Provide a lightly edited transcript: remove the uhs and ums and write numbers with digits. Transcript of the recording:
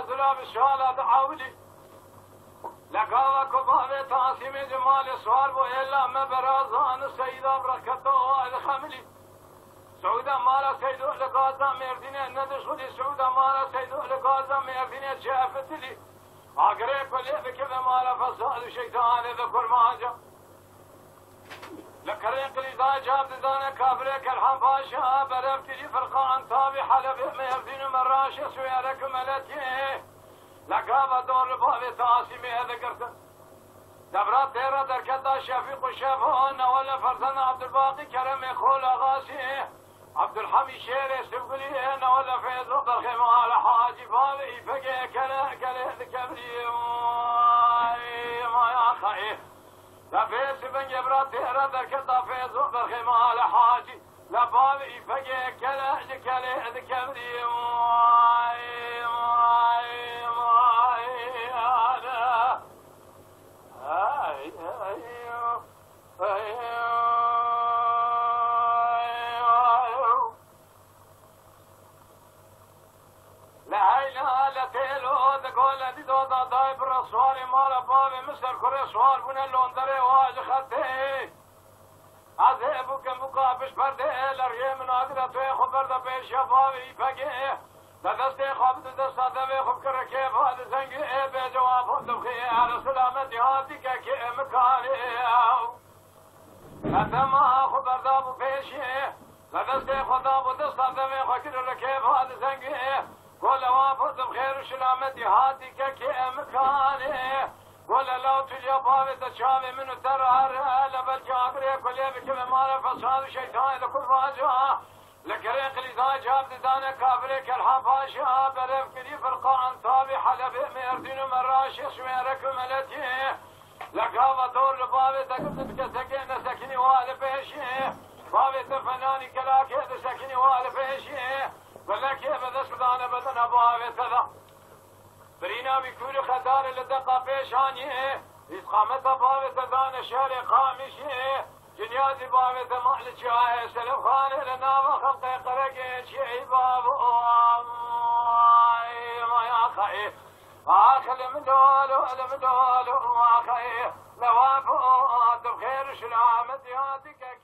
نازلة بالشوالة دعاولي لقاوة كبابة تعصيم جمال سوار بو إلا مبرازان السيدة بركته الخملي سعودة مالا سيدو لقازة مردينة ندشغلي سعودة مالا سيدو لقازة مردينة شافتلي أقريب اللي بكذا مالا فساد الشيطان ذكر ماجا لكريق لذا جاب دانا كافريك الحنفاشا برفتلي فرقان طابي حلب مردين مراشة سويرك ملتي لقابة دور بابي تعاصمي ذكرت دبرات تيرا دركتا شفيق الشفون ولا فرزان عبد الباقي كرم خول غاسي عبد الحميد شيري سبقلي ولا فيض الخيم على حاجي بابي فقي كلا ذكبري ما يا خير لفيس بن جبرات تيرا دركتا فيض الخيم على حاجي لا بابي فقي كلا ذكبري مصر كره سوال بنا لوندري واج خطي عذابو كم مقابش برده لريه منادرة توي خبر ده بيش شفاوي فقه لدسته خواب دسته دوي خوب كره كيف هاد زنگي بجواب هم دبخي على سلامتي هاتي كي مكاني لدما خبر ده بو بيشه لدسته خدا دسته دوي خوب كره كيف هاد زنگي قول وافد بخير سلامتي هاتي كي مكاني ولا لو تجي بابي تشافي منو ترى لبل جابري كل بكل مال فصاد شيطان لكل فاجعة لكريق لذا جاب دانا كافري كالحفاشة برف كلي فرقان طابي حلب ميردين مراش سويرك ملتي لقاوة دور لبابي تقبض كسكين سكني والفيشي بابي تفناني كلاكي سكني والفيشي ولكي بدس دانا بدنا بابي تذا برينا بكل خدار لدقة بيشاني إسقامت بابة دان شهر قامشي جنيازي بابة محل شاهي سلف خاني لنا وخلق قرق شيء بابو ما يا خير آخر من دولو ما خير لوافو بخير سلامتي هاتك